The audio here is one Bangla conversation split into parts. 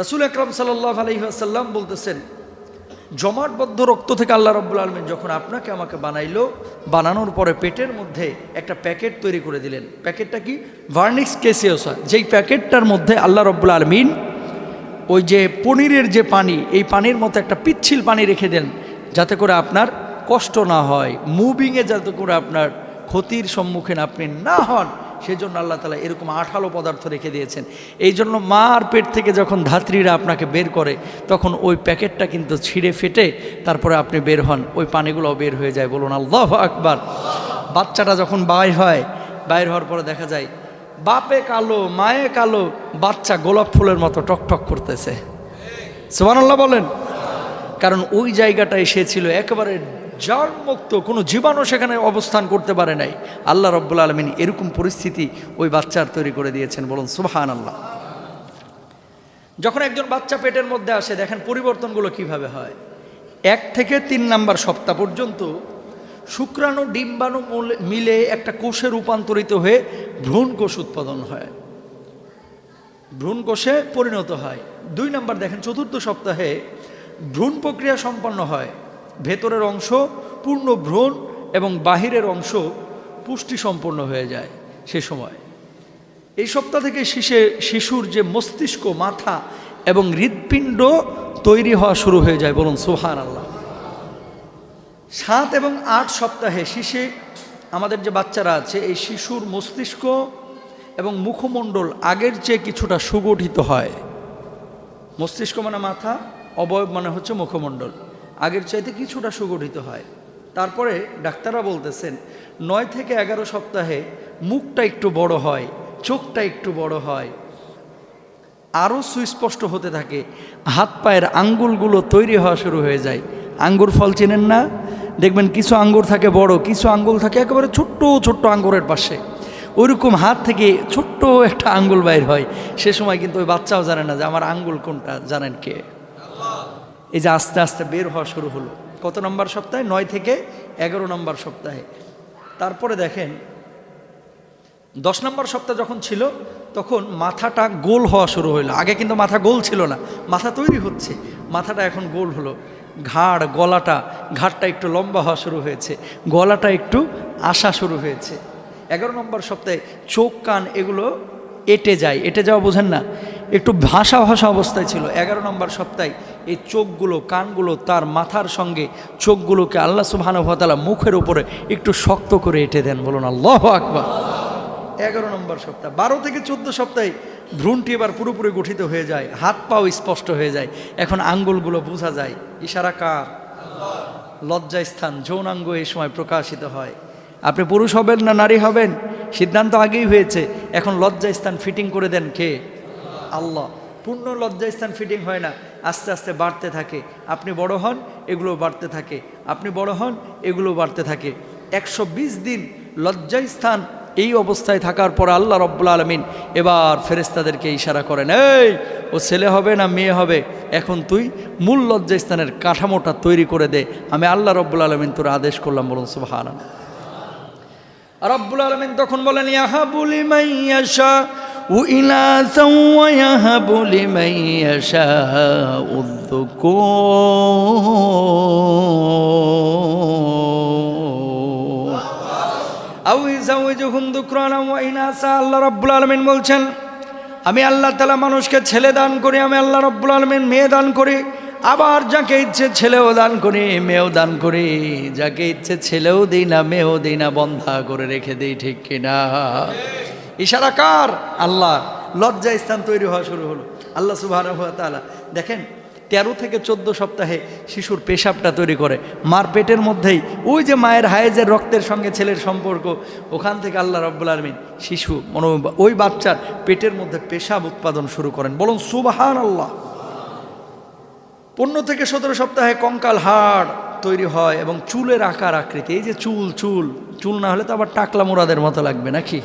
রাসূল আকরাম সাল্লাল্লাহু আলাইহি ওয়াসাল্লাম বলতেছেন, জমাটবদ্ধ রক্ত থেকে আল্লাহ রাব্বুল আলামিন যখন আপনাকে আমাকে বানাইলো, বানানোর পরে পেটের মধ্যে একটা প্যাকেট তৈরি করে দিলেন। প্যাকেটটা কি? ভার্নিক্স ক্যাসিওসা। যেই প্যাকেটটার মধ্যে আল্লাহ রাব্বুল আলামিন ওই যে পনিরের যে পানি, এই পানির মতো একটা পিচ্ছিল পানি রেখে দেন, যাতে করে আপনার কষ্ট না হয়, মুভিংয়ে যাতে করে আপনার ক্ষতির সম্মুখীন আপনি না হন, সেজন্য আল্লাহ তাআলা এরকম আঠালো পদার্থ রেখে দিয়েছেন। এই জন্য মার পেট থেকে যখন ধাত্রীরা আপনাকে বের করে, তখন ওই প্যাকেটটা কিন্তু ছিঁড়ে ফেটে তারপরে আপনি বের হন, ওই পানিগুলোও বের হয়ে যায়। বলুন আল্লাহু আকবার। বাচ্চাটা যখন বাইর হওয়ার পরে দেখা যায় বাপে কালো মায়ে কালো, বাচ্চা গোলাপ ফুলের মতো টকটক করতেছে। সুবহানাল্লাহ বলেন। কারণ ওই জায়গাটায় সে ছিল একেবারে জার্মুক্ত, কোনো জীবাণু সেখানে অবস্থান করতে পারে নাই। আল্লাহ রাব্বুল আলামিন এরকম পরিস্থিতি ওই বাচ্চার তৈরি করে দিয়েছেন। বলুন সুবহানাল্লাহ। যখন একজন বাচ্চা পেটের মধ্যে আসে, দেখেন পরিবর্তনগুলো কিভাবে হয়। 1 থেকে 3 নাম্বার সপ্তাহ পর্যন্ত শুক্রাণু ডিম্বাণু মিলে একটা কোষে রূপান্তরিত হয়ে ভ্রূণকোষ উৎপাদন হয়, ভ্রূণকোষে পরিণত হয়। 2 নাম্বার দেখেন 4র্থ সপ্তাহে ভ্রূণ প্রক্রিয়া সম্পন্ন হয়। ভেতরের অংশ পূর্ণ ভ্রূণ এবং বাহিরের অংশ পুষ্টি সম্পন্ন হয়ে যায় সে সময়। এই সপ্তাহ থেকে শিশুর যে মস্তিষ্ক, মাথা এবং হৃৎপিণ্ড তৈরি হওয়া শুরু হয়ে যায়। বলুন সুবহানাল্লাহ। 7 এবং 8 সপ্তাহে আমাদের যে বাচ্চারা আছে, এই শিশুর মস্তিষ্ক এবং মুখমণ্ডল আগের চেয়ে কিছুটা সুগঠিত হয়। মস্তিষ্ক মানে মাথা, অবয়ব মানে হচ্ছে মুখমণ্ডল, আগের চাইতে কিছুটা সুগঠিত হয়। তারপরে ডাক্তাররা বলতেছেন 9 থেকে 11 সপ্তাহে মুখটা একটু বড় হয়, চোখটা একটু বড় হয়, আরও সুস্পষ্ট হতে থাকে, হাত পায়ের আঙ্গুলগুলো তৈরি হওয়া শুরু হয়ে যায়। আঙ্গুর ফল চেনেন না? দেখবেন কিছু আঙ্গুর থাকে বড়, কিছু আঙ্গুল থাকে একেবারে ছোট্ট ছোট্ট আঙ্গুরের পাশে। ওইরকম হাত থেকে ছোট্ট একটা আঙ্গুল বাইর হয়। সে সময় কিন্তু ওই বাচ্চাও জানে না যে আমার আঙ্গুল কোনটা। জানেন কে? এই যে আস্তে আস্তে বের হওয়া শুরু হলো। কত নম্বর সপ্তাহে? 9 থেকে 11 নম্বর সপ্তাহে। তারপরে দেখেন 10 নম্বর সপ্তাহ যখন ছিল, তখন মাথাটা গোল হওয়া শুরু হইলো। আগে কিন্তু মাথা গোল ছিল না, মাথা তৈরি হচ্ছে, মাথাটা এখন গোল হলো। ঘাড়টা একটু লম্বা হওয়া শুরু হয়েছে, গলাটা একটু আসা শুরু হয়েছে। 11 নম্বর সপ্তাহে চোখ কান এগুলো এঁটে যায়। এঁটে যাওয়া বোঝেন না, একটু ভাষা অবস্থায় ছিল। 11 নম্বর সপ্তাহে এই চোখগুলো, কানগুলো তার মাথার সঙ্গে চোখগুলোকে আল্লাহ সুবহানাহু ওয়া তাআলা মুখের উপরে একটু শক্ত করে এঁটে দেন। বলুন আল্লাহু আকবার। 11 নম্বর সপ্তাহ। 12 থেকে 14 সপ্তাহে ভ্রূণটি এবার পুরোপুরি গঠিত হয়ে যায়, হাত পাও স্পষ্ট হয়ে যায়, এখন আঙ্গুলগুলো বোঝা যায়। ইশারা কার? লজ্জাস্থান, যৌনাঙ্গ এই সময় প্রকাশিত হয়। আপনি পুরুষ হবেন না নারী হবেন সিদ্ধান্ত আগেই হয়েছে, এখন লজ্জাস্থান ফিটিং করে দেন কে? আল্লাহ। পূর্ণ লজ্জাস্থান ফিটিং হয় না, আস্তে আস্তে বাড়তে থাকে। আপনি বড় হন, এগুলো বাড়তে থাকে, আপনি বড় হন, এগুলো বাড়তে থাকে। 120 দিন লজ্জাস্থান এই অবস্থায় থাকার পর আল্লাহ রব্বুল আলামিন এবার ফেরেশতাদেরকে ইশারা করেন, এই ও ছেলে হবে না মেয়ে হবে, এখন তুই মূল লজ্জাস্থানের কাঠামোটা তৈরি করে দে, আমি আল্লাহ রব্বুল আলামিন তোর আদেশ করলাম। বলুন সুবহানাল্লাহ। রব্বুল আলামিন তখন বলেন, ইয়াহাবু লিমান ইয়াশাউ ইনাসাও ওয়া ইয়াহাবু লিমান ইয়াশাউ যুকুর আও ইযাওয়াজুহুম যুকরানা ওয়া ইনাসা। আল্লাহ রাব্বুল আলামিন বলছেন, আমি আল্লাহ তাআলা মানুষকে ছেলে দান করি, আমি আল্লাহ রাব্বুল আলামিন মেয়ে দান করি, আবার যাকে ইচ্ছে ছেলেও দান করি মেয়েও দান করি, যাকে ইচ্ছে ছেলেও দিই না মেয়েও দিই না, বন্ধা করে রেখে দিই। ঠিক কিনা? ইশারা কার? আল্লাহ। লজ্জা স্থান তৈরি হওয়া শুরু হলো। আল্লাহ সুবহানাহু ওয়া তাআলা দেখেন 13 থেকে 14 সপ্তাহে শিশুর পেশাবটা তৈরি করে মার পেটের মধ্যেই। ওই যে মায়ের হায়েজের রক্তের সঙ্গে ছেলের সম্পর্ক, ওখান থেকে আল্লাহ রাব্বুল আলামিন শিশু ওই বাচ্চার পেটের মধ্যে পেশাব উৎপাদন শুরু করেন। বলুন সুবহানাল্লাহ। 15 থেকে 17 সপ্তাহে কঙ্কাল হাড় তৈরি হয় এবং চুলের আকার আকৃতি। এই যে চুল না হলে তো আবার টাকলা মুরাদের মতো লাগবে নাকি?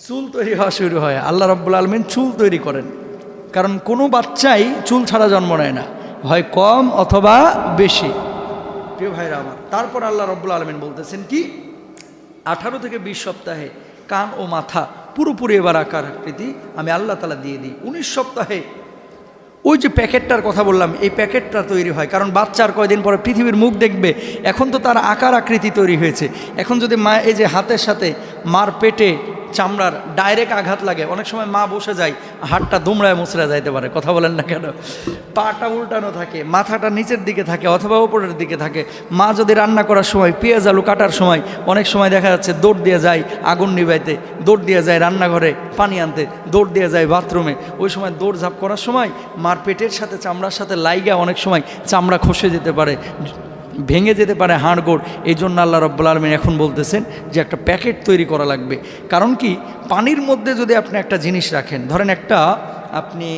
চুল তৈরি হওয়া শুরু হয়। আল্লাহ রাব্বুল আলামিন চুল তৈরি করেন, কারণ কোনো বাচ্চাই চুল ছাড়া জন্ম নেয় না, হয় কম অথবা বেশি। প্রিয় ভাইরা আমার, তারপর আল্লাহ রাব্বুল আলামিন বলতেছেন কি, 18 থেকে 20 সপ্তাহে কান ও মাথা পুরোপুরি এবার আকার আকৃতি আমি আল্লাহ তাআলা দিয়ে দিই। 19 সপ্তাহে ওই যে প্যাকেটটার কথা বললাম, এই প্যাকেটটা তৈরি হয়, কারণ বাচ্চার কয়দিন পরে পৃথিবীর মুখ দেখবে, এখন তো তার আকার আকৃতি তৈরি হয়েছে। এখন যদি মা এই যে হাতের সাথে মার পেটে চামড়ার ডাইরেক্ট আঘাত লাগে, অনেক সময় মা বসে যায়, হাতটা দুমড়ায় মুচড়া যাইতে পারে, কথা বলেন না কেন, পাটা উল্টানো থাকে, মাথাটা নিচের দিকে থাকে অথবা উপরের দিকে থাকে। মা যদি রান্না করার সময় পেঁয়াজ আলু কাটার সময় অনেক সময় দেখা যাচ্ছে দৌড় দিয়ে যায় আগুন নিভাইতে, দৌড় দিয়ে যায় রান্নাঘরে পানি আনতে, দৌড় দিয়ে যায় বাথরুমে, ওই সময় দৌড়ঝাঁপ করার সময় মার পেটের সাথে চামড়ার সাথে লাইগা অনেক সময় চামড়া খসে যেতে পারে, ভেঙে যেতে পারে হাড়গোড়। এই জন্য আল্লাহ রাব্বুল আলামিন এখন বলতেছেন যে একটা প্যাকেট তৈরি করা লাগবে। কারণ কি, পানির মধ্যে যদি আপনি একটা জিনিস রাখেন, ধরেন একটা আপনি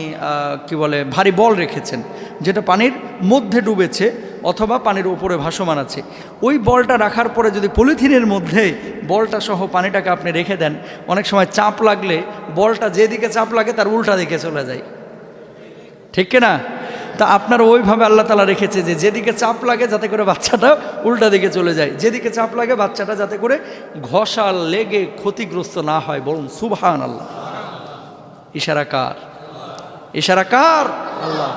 কি বলে ভারী বল রেখেছেন যেটা পানির মধ্যে ডুবেছে অথবা পানির উপরে ভাসমান আছে, ওই বলটা রাখার পরে যদি পলিথিনের মধ্যে বলটা সহ পানিটাকে আপনি রেখে দেন, অনেক সময় চাপ লাগলে বলটা যেদিকে চাপ লাগে তার উল্টা দিকে চলে যায়, ঠিক কিনা? তা আপনার ওইভাবে আল্লাহ তাআলা রেখেছে যে যেদিকে চাপ লাগে যাতে করে বাচ্চাটা উল্টা দিকে চলে যায়, যেদিকে চাপ লাগে বাচ্চাটা যাতে করে ঘষা লেগে ক্ষতিগ্রস্ত না হয়, বলুন সুবহানাল্লাহ। ইশারা কার? ইশারা কার? আল্লাহ।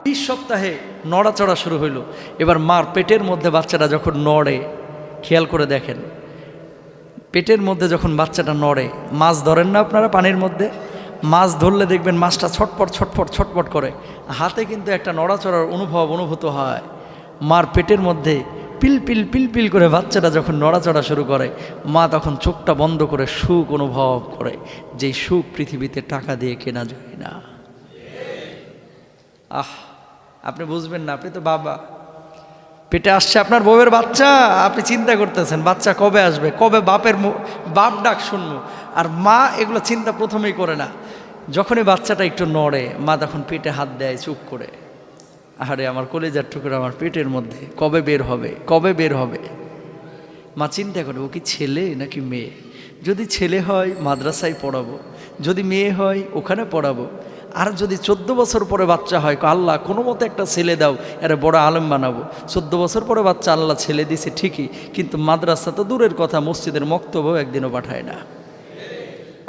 20 সপ্তাহে নড়াচড়া শুরু হইল। এবার মার পেটের মধ্যে বাচ্চাটা যখন নড়ে, খেয়াল করে দেখেন, পেটের মধ্যে যখন বাচ্চাটা নড়ে, মাছ ধরেন না আপনারা পানির মধ্যে, মাছ ধরলে দেখবেন মাছটা ছটপট ছটপট ছটপট করে, হাতে কিন্তু একটা নড়াচড়ার অনুভূত হয়। মার পেটের মধ্যে পিলপিল পিলপিল করে বাচ্চাটা যখন নড়াচড়া শুরু করে, মা তখন চোখটা বন্ধ করে সুখ অনুভব করে, যেই সুখ পৃথিবীতে টাকা দিয়ে কেনা যায় না। আপনি বুঝবেন না, আপনি তো বাবা, পেটে আসছে আপনার বউয়ের বাচ্চা, আপনি চিন্তা করতেছেন বাচ্চা কবে আসবে, কবে বাপ ডাক শুনবো, আর মা এগুলো চিন্তা প্রথমেই করে না। যখনই বাচ্চাটা একটু নড়ে, মা তখন পেটে হাত দেয় চুপ করে, আরে আমার কলিজার টুকরো আমার পেটের মধ্যে কবে বের হবে, কবে বের হবে। মা চিন্তা করে ও কি ছেলে নাকি মেয়ে, যদি ছেলে হয় মাদ্রাসায় পড়াবো, যদি মেয়ে হয় ওখানে পড়াবো, আর যদি 14 বছর পরে বাচ্চা হয়, আল্লাহ কোনো মতো একটা ছেলে দাও, এরা বড় আলেম বানাবো। 14 বছর পরে বাচ্চা আল্লাহ ছেলে দিছে ঠিকই, কিন্তু মাদ্রাসা তো দূরের কথা, মসজিদের মক্তব্যও একদিনও পাঠায় না।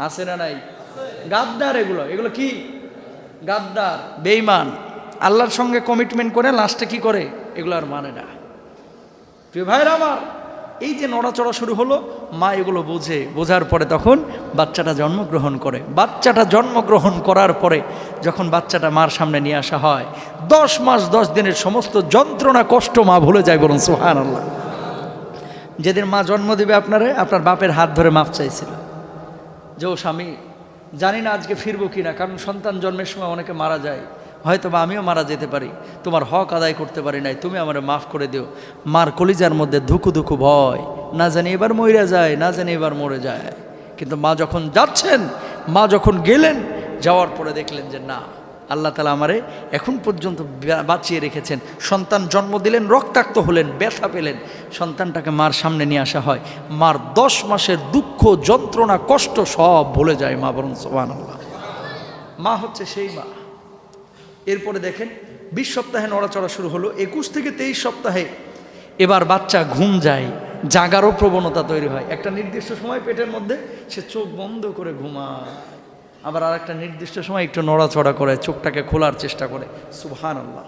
আছে না নাই? গাদ্দার এগুলো কি? গাদ্দার, বেঈমান, আল্লাহর সঙ্গে কমিটমেন্ট করে লাস্টে কি করে, এগুলো আর মানে না। প্রিয় ভাইরা আমার, এই যে নড়াচড়া শুরু হলো, মা এগুলো বোঝার পরে তখন বাচ্চাটা জন্মগ্রহণ করে। বাচ্চাটা জন্মগ্রহণ করার পরে যখন বাচ্চাটা মার সামনে নিয়ে আসা হয়, 10 মাস 10 দিনের সমস্ত যন্ত্রণা কষ্ট মা ভুলে যায়, বলুন সুবহানাল্লাহ। যেদিন মা জন্ম দেবে আপনার বাপের হাত ধরে মাপ চাইছিল যে, ও স্বামী, জানি না আজকে ফিরবো কিনা, কারণ সন্তান জন্মের সময় অনেকে মারা যায়, হয়তো বা আমিও মারা যেতে পারি, তোমার হক আদায় করতে পারি নাই, তুমি আমার মাফ করে দিও। মার কলিজার মধ্যে ধুকু ধুকু ভয়, না জানি এবার মরে যায়, না জানি এবার মরে যায়। কিন্তু মা যখন যাচ্ছেন, মা যখন গেলেন, যাওয়ার পরে দেখলেন যে না, আল্লাহ তাআলা আমারে এখন পর্যন্ত বাঁচিয়ে রেখেছেন। সন্তান জন্ম দিলেন, রক্তাক্ত হলেন, ব্যথা পেলেন, সন্তানটাকে মার সামনে নিয়ে আসা হয়, মার 10 মাসের দুঃখ যন্ত্রণা কষ্ট সব ভুলে যায় মা, বরং সুবহানাল্লাহ। মা হচ্ছে সেই মা। এরপরে দেখেন 20 সপ্তাহে নড়াচড়া শুরু হলো। 21 থেকে 23 সপ্তাহে এবার বাচ্চা ঘুম যায়, জাগারও প্রবণতা তৈরি হয়। একটা নির্দিষ্ট সময় পেটের মধ্যে সে চোখ বন্ধ করে ঘুমায়, আবার আর একটা নির্দিষ্ট সময় একটু নড়াচড়া করে, চোখটাকে খোলার চেষ্টা করে। সুবহানাল্লাহ।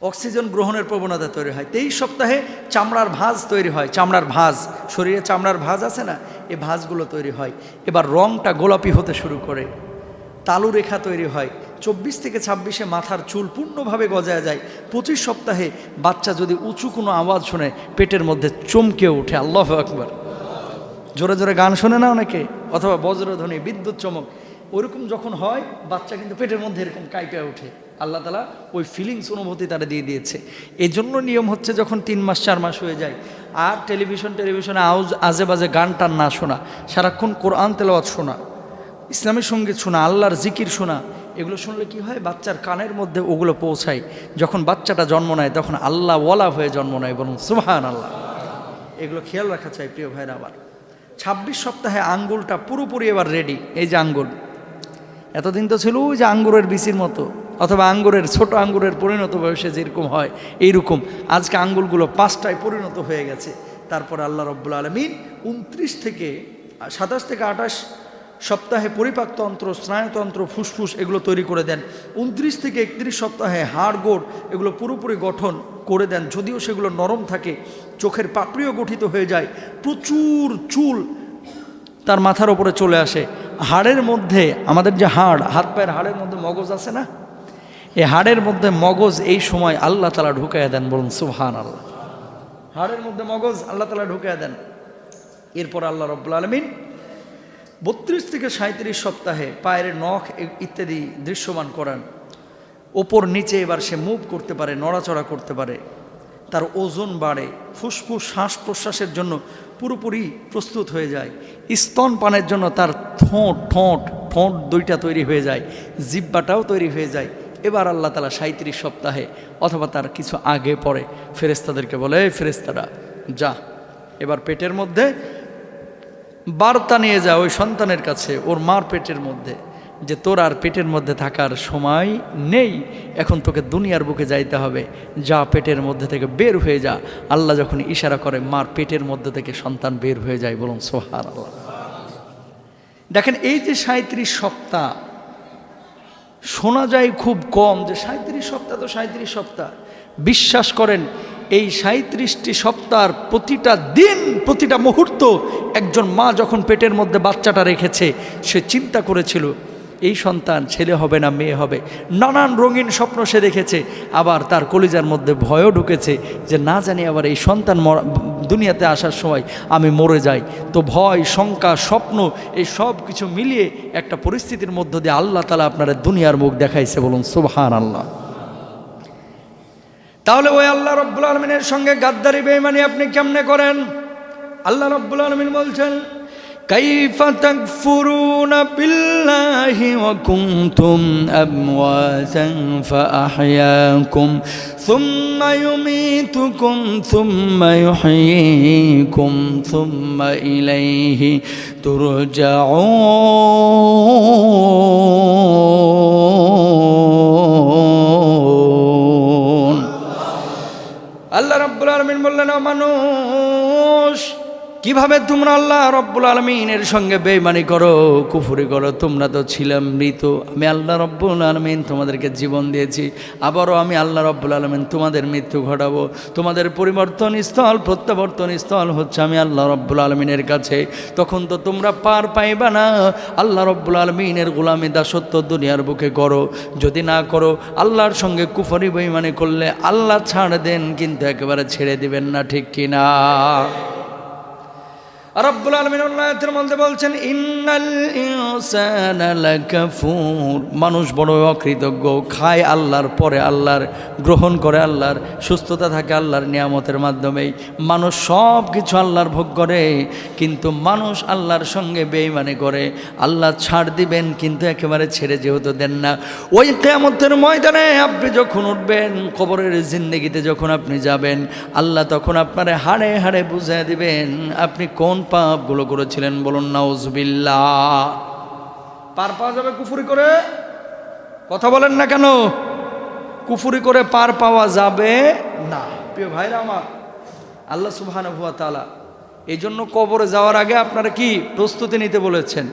অক্সিজেন গ্রহণের প্রবণতা তৈরি হয়। 23 সপ্তাহে চামড়ার ভাঁজ তৈরি হয়, চামড়ার ভাঁজ, শরীরে চামড়ার ভাঁজ আছে না, এই ভাঁজগুলো তৈরি হয়। এবার রংটা গোলাপি হতে শুরু করে, তালু রেখা তৈরি হয়। 24 থেকে 26-এ মাথার চুল পূর্ণভাবে গজায় যায়। 25 সপ্তাহে বাচ্চা যদি উঁচু কোনো আওয়াজ শুনে পেটের মধ্যে চমকে ওঠে, আল্লাহু আকবার। জোরে জোরে গান শোনে না অনেকে, অথবা বজ্রধ্বনি, বিদ্যুৎ চমক, ওরকম যখন হয় বাচ্চা কিন্তু পেটের মধ্যে এরকম কাঁপে ওঠে। আল্লাহ তাআলা ওই ফিলিংস, অনুভূতি তারা দিয়ে দিয়েছে। এই জন্য নিয়ম হচ্ছে যখন 3 মাস 4 মাস হয়ে যায়, আর টেলিভিশনে আজে বাজে গান টান না শোনা, সারাক্ষণ কোরআন তেলাওয়াত শোনা, ইসলামী সঙ্গীত শোনা, আল্লাহর জিকির শোনা, এগুলো শুনলে কি হয়, বাচ্চার কানের মধ্যে ওগুলো পৌঁছায়। যখন বাচ্চাটা জন্ম নেয় তখন আল্লাহ ওয়ালা হয়ে জন্ম নেয়, বলুন সুবহানাল্লাহ। এগুলো খেয়াল রাখা চাই প্রিয় ভাইরা আমার। 26 সপ্তাহে আঙ্গুলটা পুরোপুরি এবার রেডি। এই যে আঙ্গুল, এতদিন তো ছিল ওই যে আঙ্গুরের বিচির মতো, অথবা আঙ্গুরের ছোট আঙ্গুরের পরিণত বয়সে যেরকম হয় এইরকম। আজকে আঙ্গুলগুলো 5টায় পরিণত হয়ে গেছে। তারপর আল্লাহ রাব্বুল আলামিন 29 থেকে 27 থেকে 28 সপ্তাহে পরিপাকতন্ত্র, স্নায়ুতন্ত্র, ফুসফুস এগুলো তৈরি করে দেন। 29 থেকে 31 সপ্তাহে হাড় গোড় এগুলো পুরোপুরি গঠন করে দেন, যদিও সেগুলো নরম থাকে। চোখের পাপড়িও গঠিত হয়ে যায়। প্রচুর চুল তার মাথার ওপরে চলে আসে। হাড়ের মধ্যে, আমাদের যে হাড়, হাত পায়ের হাড়ের মধ্যে মগজ আছে না, এই হাড়ের মধ্যে মগজ এই সময় আল্লাহ তাআলা ঢুকাইয়া দেন। বলুন সুবহানাল্লাহ। হাড়ের মধ্যে মগজ আল্লাহ তাআলা ঢুকাইয়া দেন। এরপর আল্লাহ রাব্বুল আলামিন 32 থেকে 37 সপ্তাহে পায়ের নখ ইত্যাদি দৃশ্যমান করান। ওপর নিচে এবার সে মুভ করতে পারে, নড়াচড়া করতে পারে, তার ওজন বাড়ে, ফুসফুস শ্বাস প্রশ্বাসের জন্য পুরোপুরি প্রস্তুত হয়ে যায়। স্তনপানের জন্য তার ঠোঁট দুইটা তৈরি হয়ে যায়, জিহ্বাটাও তৈরি হয়ে যায়। এবার আল্লাহ তাআলা 37 সপ্তাহে অথবা তার কিছু আগে পরে ফেরেশতাদেরকে বলে, ফেরেশতারা যা, এবার পেটের মধ্যে বার্তা নিয়ে যা ওই সন্তানের কাছে, ওর মার পেটের মধ্যে, যে তোর আর পেটের মধ্যে থাকার সময় নেই, এখন তোকে দুনিয়ার বুকে যাইতে হবে, যা পেটের মধ্যে থেকে বের হয়ে যা। আল্লাহ যখন ইশারা করে, মার পেটের মধ্যে থেকে সন্তান বের হয়ে যায়। বলুন সুবহানাল্লাহ। দেখেন, এই যে 37 সপ্তাহ, শোনা যায় খুব কম যে 37 সপ্তাহ তো 37 সপ্তাহ। বিশ্বাস করেন, এই 37টি সপ্তাহের প্রতিটা দিন, প্রতিটা মুহূর্ত একজন মা যখন পেটের মধ্যে বাচ্চাটা রেখেছে, সে চিন্তা করেছিল এই সন্তান ছেলে হবে না মেয়ে হবে। নানান রঙিন স্বপ্ন সে দেখেছে। আবার তার কলিজার মধ্যে ভয়ও ঢুকেছে যে না জানি আবার এই সন্তান দুনিয়াতে আসার সময় আমি মরে যাই। তো ভয়, শঙ্কা, স্বপ্ন এই সব কিছু মিলিয়ে একটা পরিস্থিতির মধ্য দিয়ে আল্লাহ তাআলা আপনারা দুনিয়ার মুখ দেখাইছে। বলুন সুবহানাল্লাহ। তাহলে ওই আল্লাহ রাব্বুল আলামিনের সঙ্গে গাদ্দারি বেঈমানি আপনি কেমনে করেন? আল্লাহ রাব্বুল আলামিন বলছেন, কাইফা তাকফুরুনা বিল্লাহি ওয়া কুনতুম আমওয়াতান ফাআহইয়াকুম সুম্মা ইউমীতুকুম সুম্মা ইউহয়ীকুম সুম্মা ইলাইহি তুরজাউন। আল্লাহ রাব্বুল আলামিন বললেন, ও মানুষ, কিভাবে তোমরা আল্লাহ রাব্বুল আলামিনের সঙ্গে বেঈমানি করো, কুফরি করো? তোমরা তো ছিলে মৃত, আমি আল্লাহ রাব্বুল আলামিন তোমাদেরকে জীবন দিয়েছি, আবারও আমি আল্লাহ রাব্বুল আলামিন তোমাদের মৃত্যু ঘটাবো। তোমাদের পরিবর্তন স্থল, প্রত্যাবর্তন স্থল হচ্ছে আমি আল্লাহ রাব্বুল আলামিনের কাছে। তখন তো তোমরা পার পাইবা না। আল্লাহ রাব্বুল আলামিনের গোলামি দাসত্ব দুনিয়ার বুকে করো। যদি না করো, আল্লাহর সঙ্গে কুফরি বেঈমানি করলে আল্লাহ ছাড় দেন, কিন্তু একেবারে ছেড়ে দিবেন না, ঠিক কিনা? রব্বুল আলামিন আয়াতের মধ্যে বলছেন, ইন্নাল ইনসানা লাকাফুর। মানুষ বড় অকৃতজ্ঞ, খায় আল্লাহর, পরে আল্লাহর, গ্রহণ করে আল্লাহর, সুস্থতা থাকে আল্লাহর নিয়ামতের মাধ্যমেই। মানুষ সব কিছু আল্লাহর ভোগ করে, কিন্তু মানুষ আল্লাহর সঙ্গে বেঈমানি করে। আল্লাহ ছাড় দিবেন, কিন্তু একেবারে ছেড়ে যেহেতু দেন না। ওই কিয়ামতের ময়দানে আপনি যখন উঠবেন, কবরের জিন্দেগিতে যখন আপনি যাবেন, আল্লাহ তখন আপনারে হাড়ে হাড়ে বুঝিয়ে দিবেন আপনি কোন পাপগুলো করেছিলেন। বলুন নাউজুবিল্লাহ। পার পাওয়া যাবে কুফরি করে? কথা বলেন না কেন? কুফরি করে পার পাওয়া যাবে না। প্রিয় ভাইরা আমার, আল্লাহ সুবহানাহু ওয়া তাআলা এই জন্য কবরে যাওয়ার আগে আপনারা কি প্রস্তুতি নিতে বলেছেন?